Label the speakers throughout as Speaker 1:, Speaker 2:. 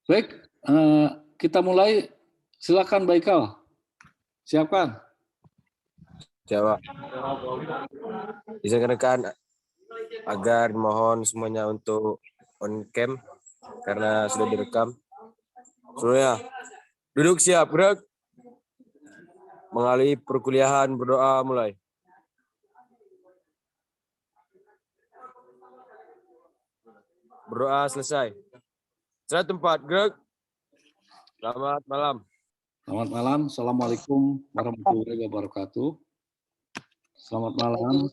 Speaker 1: Baik, kita mulai. Silakan Baikal. Siapkan.
Speaker 2: Jawa. Bisa rekan agar mohon semuanya untuk on cam karena sudah direkam. Semuanya duduk siap, gerak. Mengalih perkuliahan, berdoa mulai. Berdoa selesai. Serat tempat, gerak. Selamat malam.
Speaker 1: Selamat malam. Assalamualaikum warahmatullahi wabarakatuh. Selamat malam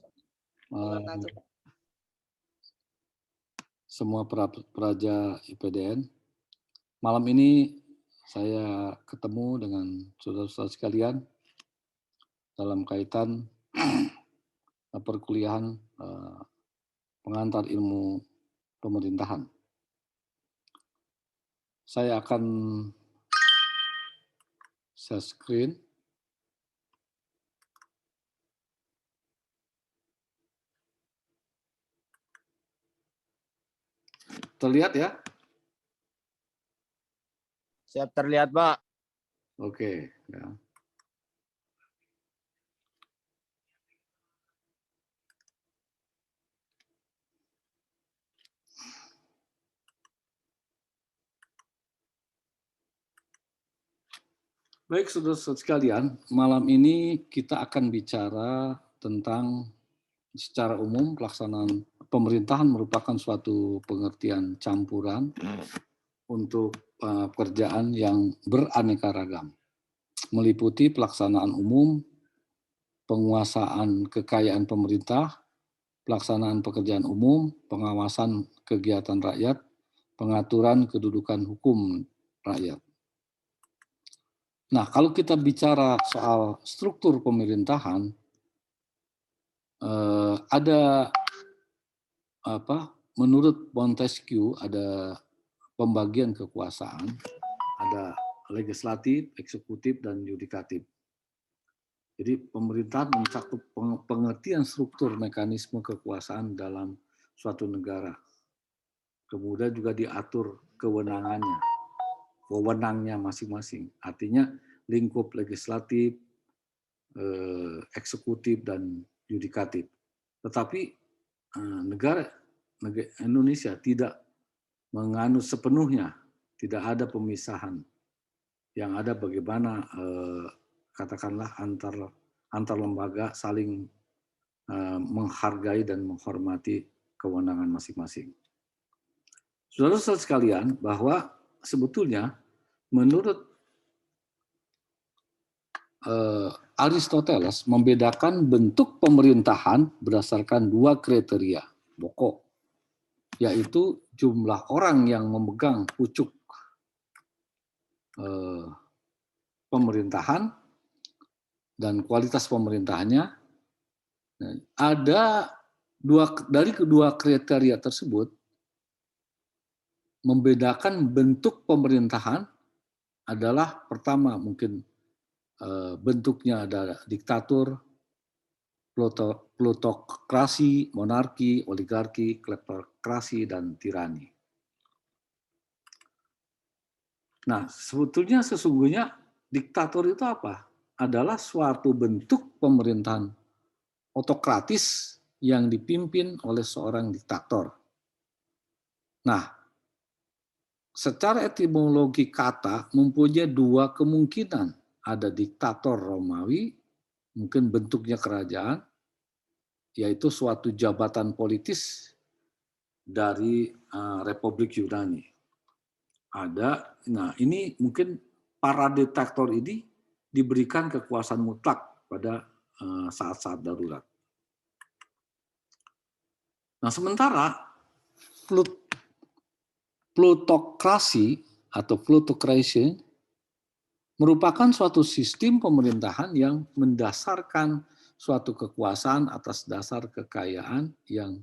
Speaker 1: semua peraja IPDN. Malam ini saya ketemu dengan saudara-saudara sekalian dalam kaitan perkuliahan pengantar ilmu pemerintahan. Saya akan share screen. Terlihat ya?
Speaker 2: Siap terlihat, Pak.
Speaker 1: Oke. Ya. Baik, saudara-saudara sekalian, malam ini kita akan bicara tentang secara umum pelaksanaan pemerintahan merupakan suatu pengertian campuran untuk pekerjaan yang beraneka ragam, meliputi pelaksanaan umum, penguasaan kekayaan pemerintah, pelaksanaan pekerjaan umum, pengawasan kegiatan rakyat, pengaturan kedudukan hukum rakyat. Nah, kalau kita bicara soal struktur pemerintahan, ada menurut Montesquieu ada pembagian kekuasaan, ada legislatif, eksekutif, dan yudikatif. Jadi pemerintahan mencakup pengertian struktur mekanisme kekuasaan dalam suatu negara. Kemudian juga diatur kewenangannya, wewenangnya masing-masing. Artinya lingkup legislatif, eksekutif, dan yudikatif. Tetapi negara Indonesia tidak menganut sepenuhnya, tidak ada pemisahan. Yang ada bagaimana katakanlah antar lembaga saling menghargai dan menghormati kewenangan masing-masing. Saudara-saudara sekalian, bahwa sebetulnya menurut Aristoteles membedakan bentuk pemerintahan berdasarkan dua kriteria pokok, yaitu jumlah orang yang memegang pucuk pemerintahan dan kualitas pemerintahannya. Ada dari kedua kriteria tersebut membedakan bentuk pemerintahan adalah pertama mungkin bentuknya ada diktatur, plutokrasi, monarki, oligarki, kleptokrasi, dan tirani. Nah, sesungguhnya diktator itu apa? Adalah suatu bentuk pemerintahan otokratis yang dipimpin oleh seorang diktator. Nah, secara etimologi kata mempunyai dua kemungkinan. Ada diktator Romawi, mungkin bentuknya kerajaan, yaitu suatu jabatan politis dari Republik Yunani. Nah ini mungkin para diktator ini diberikan kekuasaan mutlak pada saat-saat darurat. Nah sementara plutokrasi atau plutokrasi merupakan suatu sistem pemerintahan yang mendasarkan suatu kekuasaan atas dasar kekayaan yang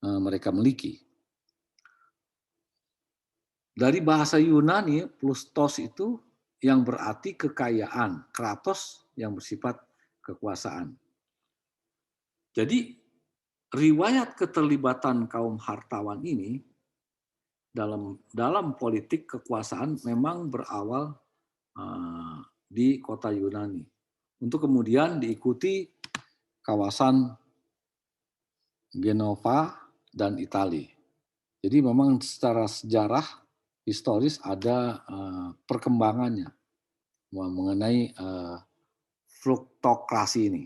Speaker 1: mereka miliki. Dari bahasa Yunani, plustos itu yang berarti kekayaan, kratos yang bersifat kekuasaan. Jadi riwayat keterlibatan kaum hartawan ini dalam politik kekuasaan memang berawal di kota Yunani, untuk kemudian diikuti kawasan Genova dan Italia. Jadi memang secara sejarah historis ada perkembangannya mengenai fluktokrasi ini.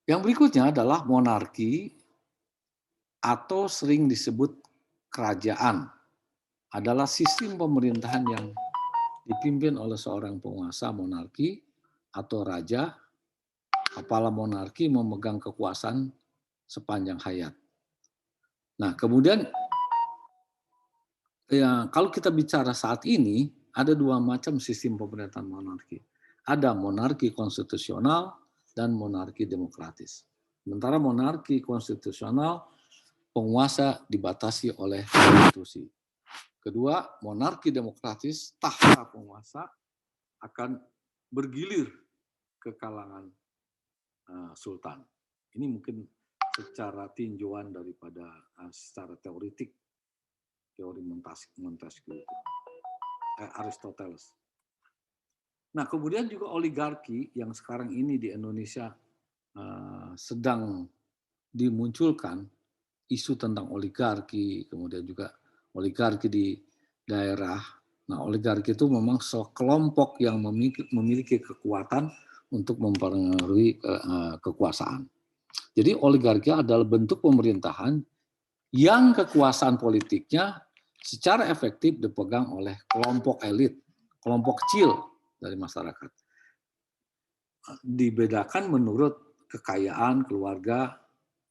Speaker 1: Yang berikutnya adalah monarki atau sering disebut kerajaan, adalah sistem pemerintahan yang dipimpin oleh seorang penguasa monarki atau raja. Kepala monarki memegang kekuasaan sepanjang hayat. Nah, kemudian ya, kalau kita bicara saat ini, ada dua macam sistem pemerintahan monarki. Ada monarki konstitusional dan monarki demokratis. Sementara monarki konstitusional, penguasa dibatasi oleh konstitusi. Kedua, monarki demokratis, tahta penguasa akan bergilir ke kalangan sultan. Ini mungkin secara tinjauan daripada secara teoritik, teori Montesquieu itu, Aristoteles. Nah, kemudian juga oligarki yang sekarang ini di Indonesia sedang dimunculkan, isu tentang oligarki, kemudian juga oligarki di daerah. Nah, oligarki itu memang sekelompok yang memiliki kekuatan untuk mempengaruhi kekuasaan. Jadi oligarki adalah bentuk pemerintahan yang kekuasaan politiknya secara efektif dipegang oleh kelompok elit, kelompok kecil dari masyarakat. Dibedakan menurut kekayaan keluarga,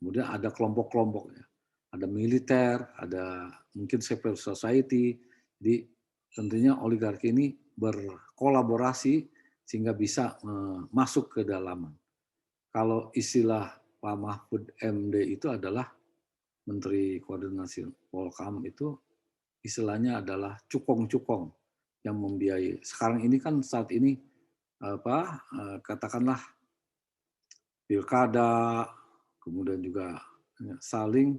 Speaker 1: kemudian ada kelompok-kelompoknya. Ada militer, ada mungkin civil society. Jadi tentunya oligarki ini berkolaborasi sehingga bisa masuk ke dalam. Kalau istilah Pak Mahfud MD itu adalah Menteri Koordinasi Polkam, itu istilahnya adalah cukong-cukong yang membiayai. Sekarang ini kan saat ini katakanlah pilkada, kemudian juga saling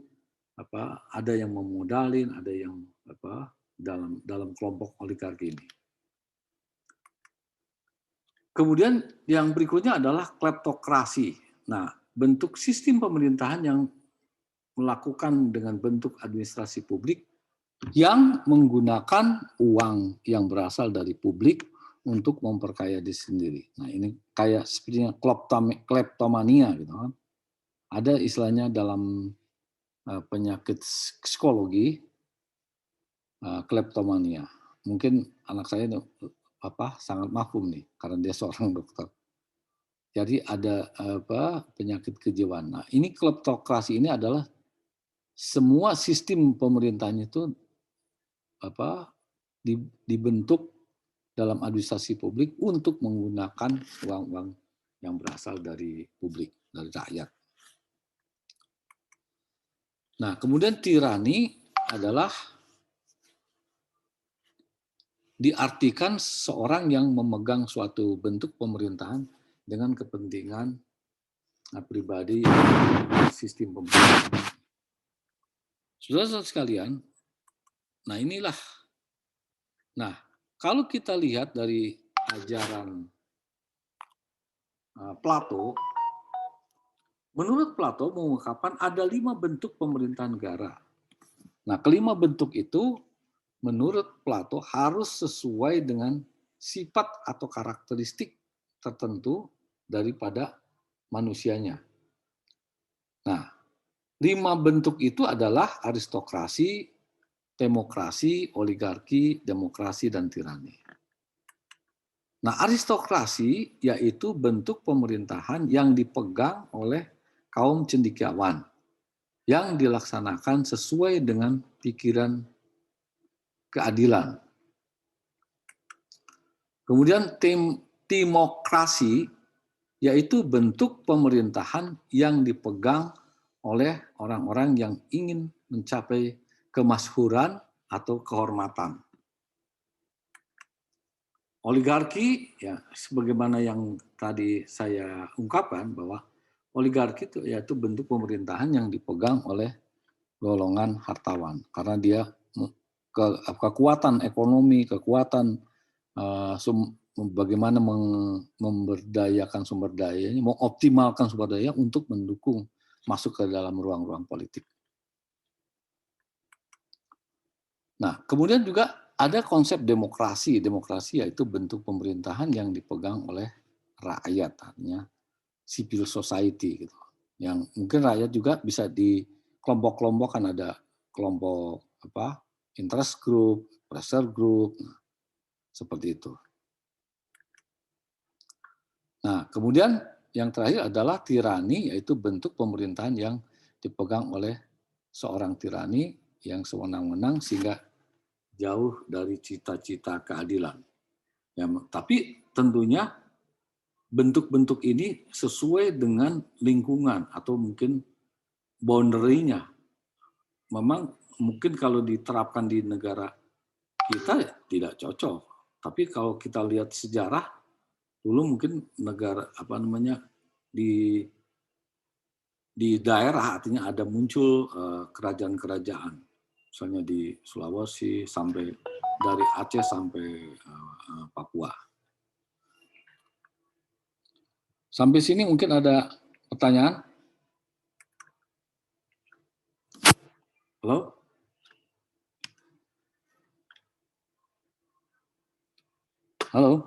Speaker 1: ada yang memodalin, ada yang dalam kelompok oligarki ini. Kemudian yang berikutnya adalah kleptokrasi. Nah, bentuk sistem pemerintahan yang melakukan dengan bentuk administrasi publik yang menggunakan uang yang berasal dari publik untuk memperkaya diri sendiri. Nah, ini kayak sepertinya kleptomania gitu kan. Ada istilahnya dalam penyakit psikologi, kleptomania. Mungkin anak saya sangat mafhum nih karena dia seorang dokter. Jadi ada penyakit kejiwaan. Nah, ini kleptokrasi ini adalah semua sistem pemerintahan itu dibentuk dalam administrasi publik untuk menggunakan uang-uang yang berasal dari publik, dari rakyat. Nah, kemudian tirani adalah diartikan seorang yang memegang suatu bentuk pemerintahan dengan kepentingan pribadi sistem pemerintahan. Saudara-saudara sekalian, nah inilah. Nah, kalau kita lihat dari ajaran Plato, menurut Plato mengungkapkan ada 5 bentuk pemerintahan negara. Nah, kelima bentuk itu menurut Plato harus sesuai dengan sifat atau karakteristik tertentu daripada manusianya. Nah, 5 bentuk itu adalah aristokrasi, demokrasi, oligarki, demokrasi, dan tirani. Nah, aristokrasi yaitu bentuk pemerintahan yang dipegang oleh kaum cendekiawan yang dilaksanakan sesuai dengan pikiran keadilan. Kemudian timokrasi yaitu bentuk pemerintahan yang dipegang oleh orang-orang yang ingin mencapai kemasyhuran atau kehormatan. Oligarki, ya sebagaimana yang tadi saya ungkapkan bahwa oligarki itu yaitu bentuk pemerintahan yang dipegang oleh golongan hartawan karena dia kekuatan ekonomi, kekuatan bagaimana memberdayakan sumber dayanya, mengoptimalkan sumber daya untuk mendukung masuk ke dalam ruang-ruang politik. Nah, kemudian juga ada konsep demokrasi. Demokrasi yaitu bentuk pemerintahan yang dipegang oleh rakyat, artinya civil society gitu. Yang mungkin rakyat juga bisa di kelompok-kelompok, kan ada kelompok interest group, pressure group, seperti itu. Nah, kemudian yang terakhir adalah tirani, yaitu bentuk pemerintahan yang dipegang oleh seorang tirani yang sewenang-wenang sehingga jauh dari cita-cita keadilan. Ya, tapi tentunya bentuk-bentuk ini sesuai dengan lingkungan atau mungkin boundary-nya. Memang mungkin kalau diterapkan di negara kita tidak cocok. Tapi kalau kita lihat sejarah, dulu mungkin negara di daerah artinya ada muncul kerajaan-kerajaan, misalnya di Sulawesi sampai dari Aceh sampai Papua. Sampai sini mungkin ada pertanyaan? Halo? Halo?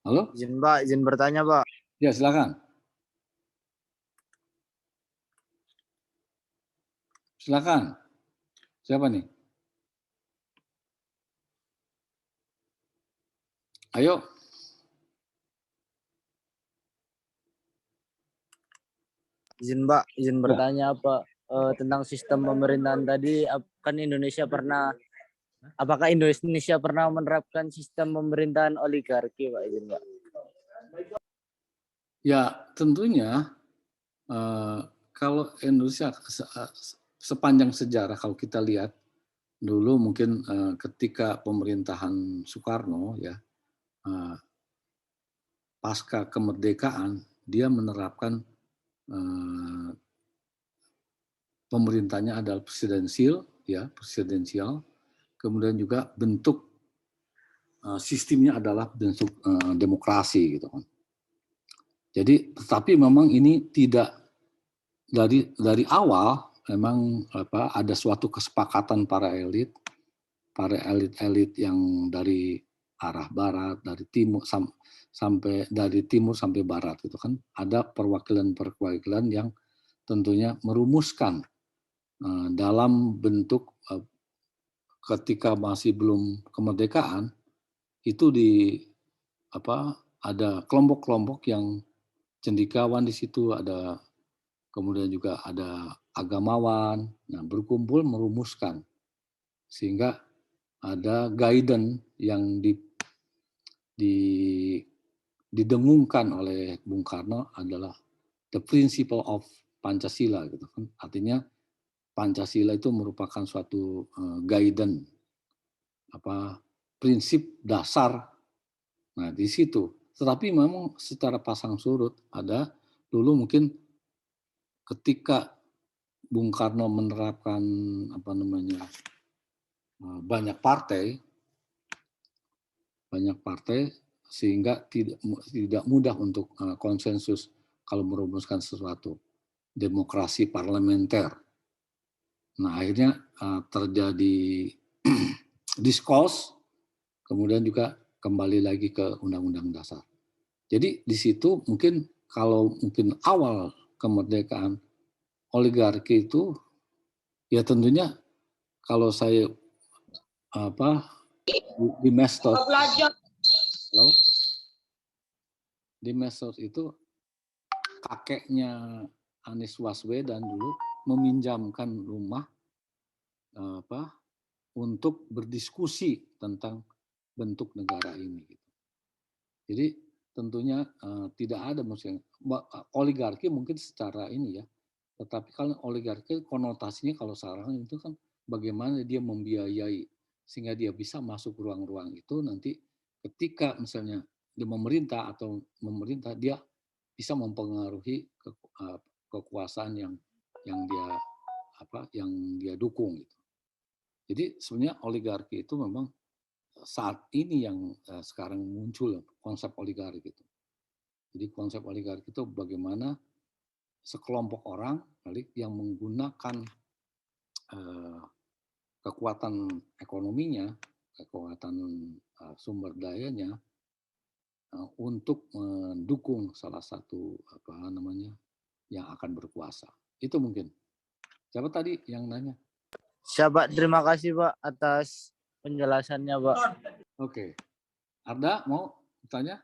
Speaker 1: Halo?
Speaker 3: Izin Pak, izin bertanya Pak.
Speaker 1: Ya, silakan. Silakan. Siapa nih? Ayo.
Speaker 3: Izin Pak, izin bertanya apa tentang sistem pemerintahan tadi. Apakah Indonesia pernah menerapkan sistem pemerintahan oligarki, Pak? Izin Pak.
Speaker 1: Ya, tentunya kalau Indonesia sepanjang sejarah kalau kita lihat dulu mungkin ketika pemerintahan Soekarno ya pasca kemerdekaan dia menerapkan pemerintahnya adalah presidensial, kemudian juga bentuk sistemnya adalah bentuk demokrasi gitu kan. Jadi tetapi memang ini tidak dari awal memang ada suatu kesepakatan para elit yang dari arah barat, dari timur sampai barat gitu kan, ada perwakilan yang tentunya merumuskan dalam bentuk ketika masih belum kemerdekaan itu ada kelompok-kelompok yang cendekiawan di situ, ada kemudian juga ada agamawan, berkumpul merumuskan sehingga ada guidance yang didengungkan oleh Bung Karno adalah the principle of Pancasila gitu kan. Artinya Pancasila itu merupakan suatu guidance prinsip dasar. Nah, di situ. Tetapi memang secara pasang surut ada dulu mungkin ketika Bung Karno menerapkan banyak partai sehingga tidak mudah untuk konsensus kalau merumuskan sesuatu. Demokrasi parlementer. Nah, akhirnya terjadi discourse, kemudian juga kembali lagi ke Undang-Undang Dasar. Jadi di situ mungkin kalau mungkin awal kemerdekaan oligarki itu ya tentunya kalau saya di medsos itu kakeknya Anies Baswedan dulu meminjamkan rumah untuk berdiskusi tentang bentuk negara ini. Jadi tentunya tidak ada oligarki mungkin secara ini ya, tetapi kalau oligarki konotasinya kalau sekarang itu kan bagaimana dia membiayai sehingga dia bisa masuk ruang-ruang itu nanti ketika misalnya dia memerintah dia bisa mempengaruhi kekuasaan yang dia dukung gitu. Jadi sebenarnya oligarki itu memang saat ini yang sekarang muncul konsep oligarki itu. Jadi konsep oligarki itu bagaimana sekelompok orang yang menggunakan kekuatan ekonominya, kekuatan sumber dayanya untuk mendukung salah satu yang akan berkuasa. Itu mungkin. Siapa tadi yang nanya?
Speaker 3: Siapa? Terima kasih Pak atas penjelasannya Pak.
Speaker 1: Oke. Arda mau tanya?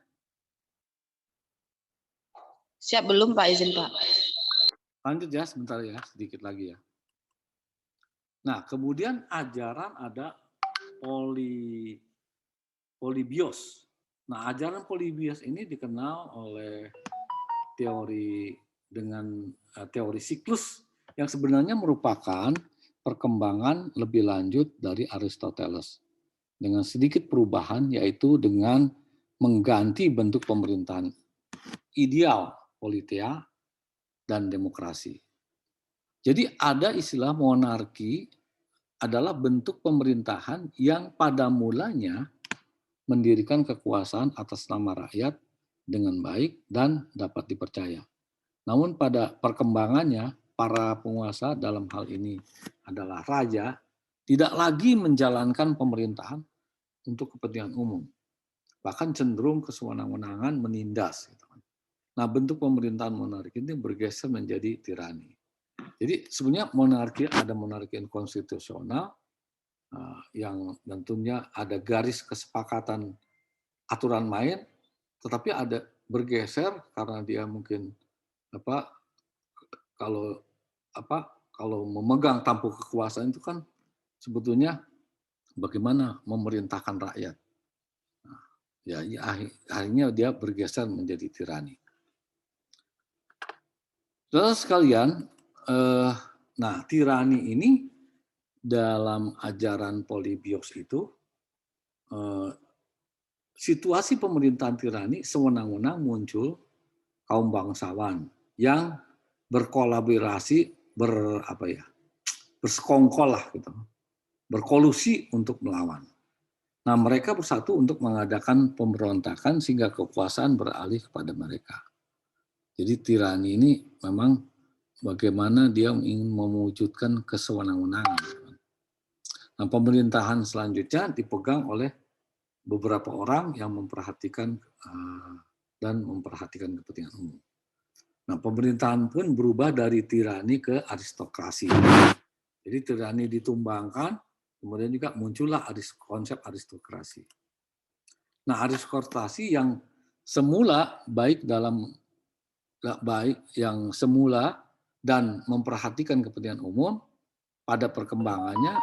Speaker 4: Siap belum Pak, izin Pak.
Speaker 1: Lanjut ya, sebentar ya, sedikit lagi ya. Nah, kemudian ajaran ada Polybios. Nah, ajaran Polybios ini dikenal oleh teori siklus yang sebenarnya merupakan perkembangan lebih lanjut dari Aristoteles dengan sedikit perubahan, yaitu dengan mengganti bentuk pemerintahan ideal politeia dan demokrasi. Jadi ada istilah monarki adalah bentuk pemerintahan yang pada mulanya mendirikan kekuasaan atas nama rakyat dengan baik dan dapat dipercaya. Namun pada perkembangannya, para penguasa dalam hal ini adalah raja, tidak lagi menjalankan pemerintahan untuk kepentingan umum. Bahkan cenderung kesewenang-wenangan menindas. Nah, bentuk pemerintahan monarki ini bergeser menjadi tirani. Jadi sebenarnya ada monarki konstitusional yang tentunya ada garis kesepakatan aturan main, tetapi ada bergeser karena dia mungkin kalau memegang tampuk kekuasaan itu kan sebetulnya bagaimana memerintahkan rakyat. Nah, ya akhirnya dia bergeser menjadi tirani. Saudara sekalian, nah tirani ini dalam ajaran Polybios itu situasi pemerintahan tirani sewenang-wenang muncul kaum bangsawan yang berkolaborasi bersekongkol lah gitu, berkolusi untuk melawan. Nah mereka bersatu untuk mengadakan pemberontakan sehingga kekuasaan beralih kepada mereka. Jadi tirani ini memang bagaimana dia ingin mewujudkan kesewenang-wenangan. Nah, pemerintahan selanjutnya dipegang oleh beberapa orang yang memperhatikan kepentingan umum. Nah, pemerintahan pun berubah dari tirani ke aristokrasi. Jadi tirani ditumbangkan, kemudian juga muncullah konsep aristokrasi. Nah, aristokrasi yang semula dan memperhatikan kepentingan umum, pada perkembangannya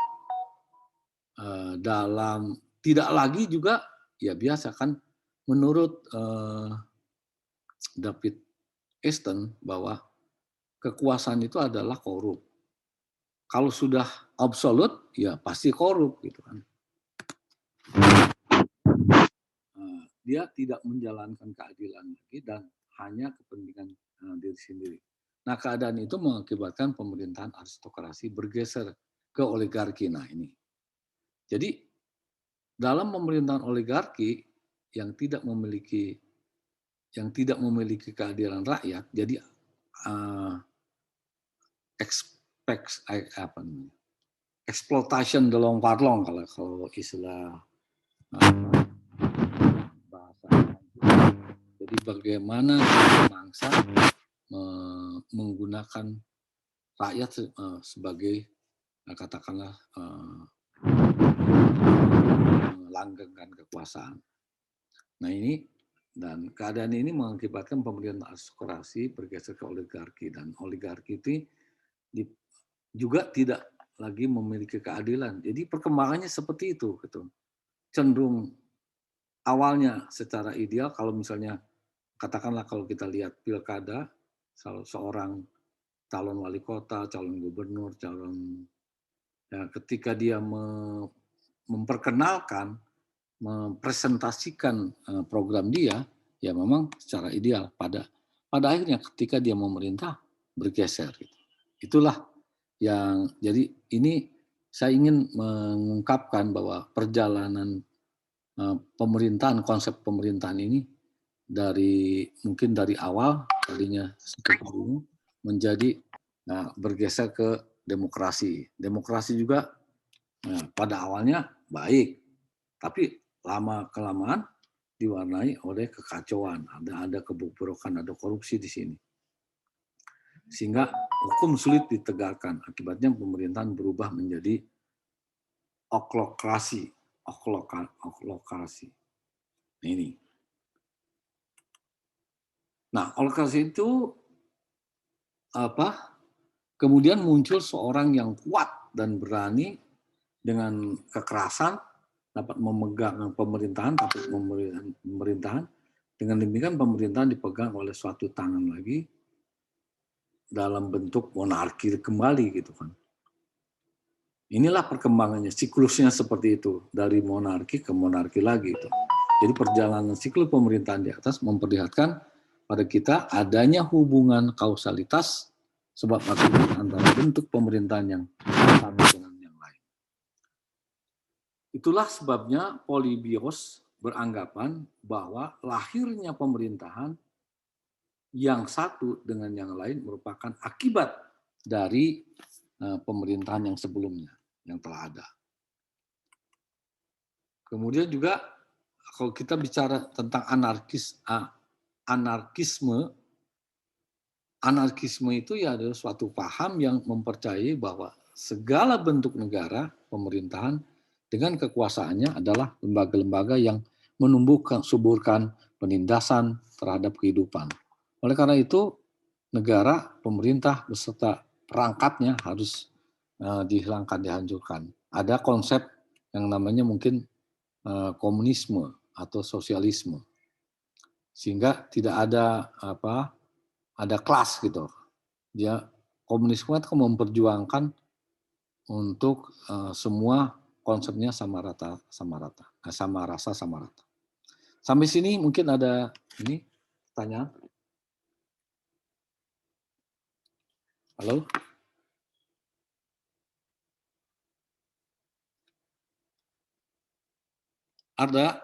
Speaker 1: dalam tidak lagi juga ya biasa kan menurut David Easton bahwa kekuasaan itu adalah korup. Kalau sudah absolut ya pasti korup gitu kan. Dia tidak menjalankan keadilan lagi dan hanya kepentingan diri sendiri. Nah, keadaan itu mengakibatkan pemerintahan aristokrasi bergeser ke oligarki. Nah, ini. Jadi, dalam pemerintahan oligarki yang tidak memiliki keadilan rakyat, jadi exploitation delong parlong kalau istilah bahasa. Jadi bagaimana bangsa menggunakan rakyat sebagai katakanlah melanggengkan kekuasaan. Nah ini dan keadaan ini mengakibatkan pemerintahan aristokrasi bergeser ke oligarki, dan oligarki itu juga tidak lagi memiliki keadilan. Jadi perkembangannya seperti itu gitu. Cenderung awalnya secara ideal, kalau misalnya katakanlah kalau kita lihat pilkada, seorang calon wali kota, calon gubernur, ketika dia memperkenalkan, mempresentasikan program dia, ya memang secara ideal pada pada akhirnya ketika dia memerintah bergeser. Itulah yang jadi ini saya ingin mengungkapkan bahwa perjalanan pemerintahan, konsep pemerintahan ini mungkin dari awal tadinya seperti ini menjadi bergeser ke demokrasi. Demokrasi juga pada awalnya baik, tapi lama kelamaan diwarnai oleh kekacauan, ada kebobrokan, ada korupsi di sini. Sehingga hukum sulit ditegakkan. Akibatnya pemerintahan berubah menjadi oklokrasi. Ini. Nah, oklokrasi itu kemudian muncul seorang yang kuat dan berani dengan kekerasan dapat memegang pemerintahan, dengan demikian pemerintahan dipegang oleh suatu tangan lagi dalam bentuk monarki kembali gitu kan. Inilah perkembangannya, siklusnya seperti itu, dari monarki ke monarki lagi itu. Jadi perjalanan siklus pemerintahan di atas memperlihatkan pada kita adanya hubungan kausalitas sebab akibat antara bentuk pemerintahan yang satu dengan yang lain. Itulah sebabnya Polybios beranggapan bahwa lahirnya pemerintahan yang satu dengan yang lain merupakan akibat dari pemerintahan yang sebelumnya, yang telah ada. Kemudian juga kalau kita bicara tentang anarkisme itu ya adalah suatu paham yang mempercayai bahwa segala bentuk negara, pemerintahan dengan kekuasaannya adalah lembaga-lembaga yang menumbuhkan, suburkan penindasan terhadap kehidupan. Oleh karena itu, negara, pemerintah beserta perangkatnya harus dihilangkan, dihancurkan. Ada konsep yang namanya mungkin komunisme atau sosialisme, sehingga tidak ada ada kelas gitu. Dia komunisme itu memperjuangkan untuk semua konsepnya sama rasa sama rata. Sampai sini mungkin ada ini pertanyaan. Halo? Ada?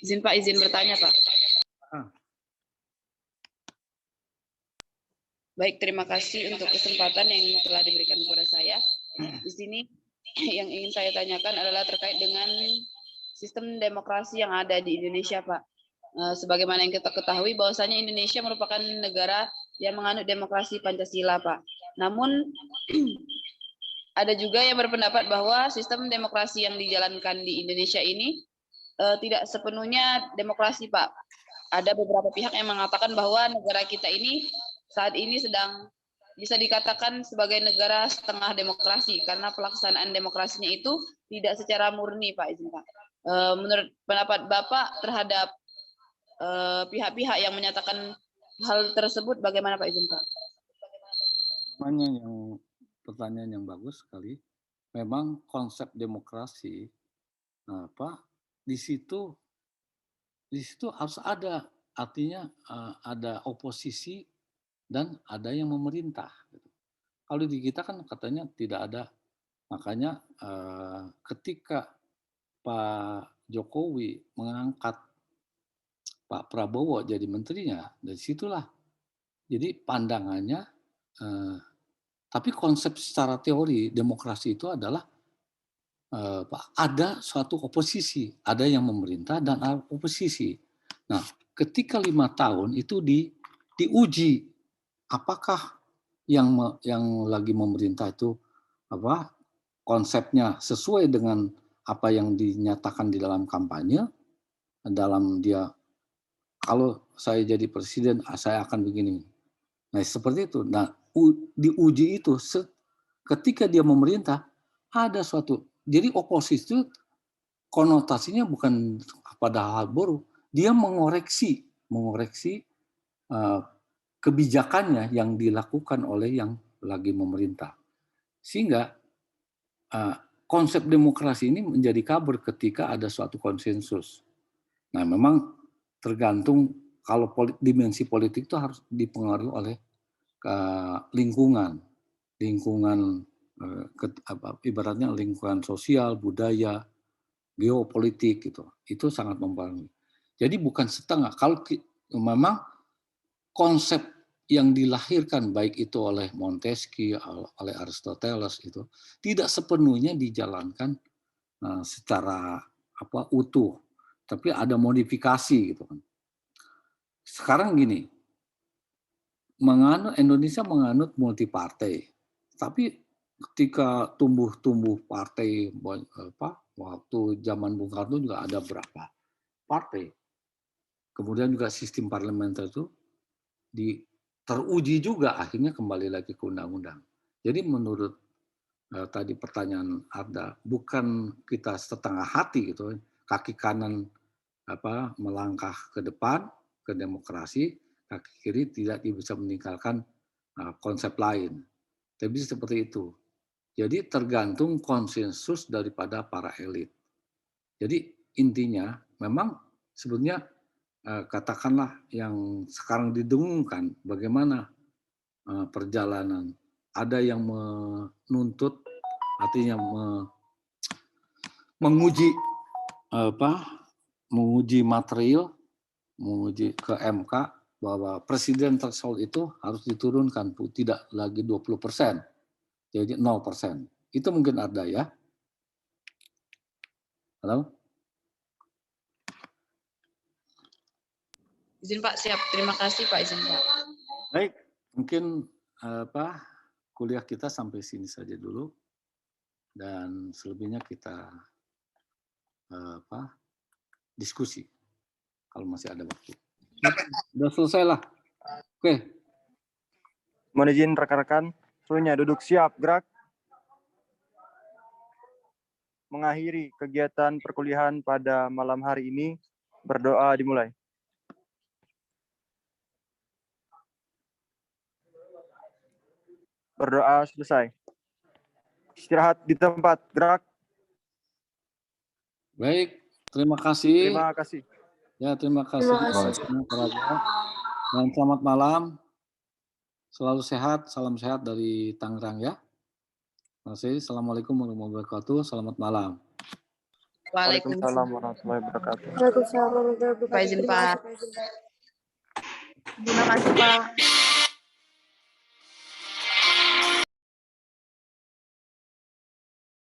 Speaker 4: Izin Pak, izin bertanya Pak. Baik, terima kasih untuk kesempatan yang telah diberikan kepada saya. Di sini yang ingin saya tanyakan adalah terkait dengan sistem demokrasi yang ada di Indonesia, Pak. Sebagaimana yang kita ketahui bahwasanya Indonesia merupakan negara yang menganut demokrasi Pancasila, Pak. Namun ada juga yang berpendapat bahwa sistem demokrasi yang dijalankan di Indonesia ini tidak sepenuhnya demokrasi, Pak. Ada beberapa pihak yang mengatakan bahwa negara kita ini saat ini sedang bisa dikatakan sebagai negara setengah demokrasi karena pelaksanaan demokrasinya itu tidak secara murni, Pak. Izin Pak. Menurut pendapat Bapak terhadap pihak-pihak yang menyatakan hal tersebut bagaimana, Pak? Izin Pak.
Speaker 1: Pertanyaan yang bagus sekali. Memang konsep demokrasi di situ harus ada, artinya ada oposisi dan ada yang memerintah. Kalau di kita kan katanya tidak ada, makanya ketika Pak Jokowi mengangkat Pak Prabowo jadi menterinya, dari situlah jadi pandangannya. Tapi konsep secara teori demokrasi itu adalah ada suatu oposisi, ada yang memerintah dan ada oposisi. Nah, ketika 5 tahun itu diuji apakah yang lagi memerintah itu konsepnya sesuai dengan apa yang dinyatakan di dalam kampanye, dalam dia kalau saya jadi presiden saya akan begini. Nah, seperti itu. Nah, diuji itu ketika dia memerintah ada suatu, jadi oposisi itu konotasinya bukan pada hal buruk, dia mengoreksi kebijakannya yang dilakukan oleh yang lagi memerintah, sehingga konsep demokrasi ini menjadi kabur ketika ada suatu konsensus. Nah, memang tergantung kalau dimensi politik itu harus dipengaruhi oleh lingkungan ibaratnya lingkungan sosial, budaya, geopolitik gitu. Itu sangat mempengaruhi. Jadi bukan setengah. Kalau memang konsep yang dilahirkan baik itu oleh Montesquieu, oleh Aristoteles itu tidak sepenuhnya dijalankan secara utuh, tapi ada modifikasi gitu kan. Sekarang gini, Indonesia menganut multipartai, tapi ketika tumbuh partai waktu zaman Bung Karno juga ada berapa partai. Kemudian juga sistem parlementer itu teruji juga akhirnya kembali lagi ke undang-undang. Jadi menurut tadi pertanyaan Arda, bukan kita setengah hati gitu, kaki kanan melangkah ke depan ke demokrasi, kaki kiri tidak bisa meninggalkan konsep lain. Tapi seperti itu. Jadi tergantung konsensus daripada para elit. Jadi intinya memang sebenarnya katakanlah yang sekarang didengungkan bagaimana perjalanan. Ada yang menuntut, artinya menguji material, menguji ke MK bahwa presiden threshold itu harus diturunkan, tidak lagi 20%, jadi 0%. Itu mungkin ada ya. Halo?
Speaker 4: Izin Pak, siap. Terima kasih Pak, izin Pak.
Speaker 1: Baik, mungkin kuliah kita sampai sini saja dulu, dan selebihnya kita diskusi kalau masih ada waktu. Sudah selesai lah. Oke.
Speaker 5: Mohon izin rekan-rekan, seluruhnya duduk siap, gerak. Mengakhiri kegiatan perkuliahan pada malam hari ini, berdoa dimulai. Berdoa selesai. Istirahat di tempat, gerak.
Speaker 1: Baik, terima kasih.
Speaker 5: Terima kasih.
Speaker 1: Ya, terima kasih. Dan selamat malam. Selalu sehat, salam sehat dari Tangerang ya. Terima kasih. Assalamualaikum warahmatullahi wabarakatuh. Selamat malam.
Speaker 5: Waalaikumsalam warahmatullahi wabarakatuh.
Speaker 4: Pak, izin Pak. Terima kasih Pak.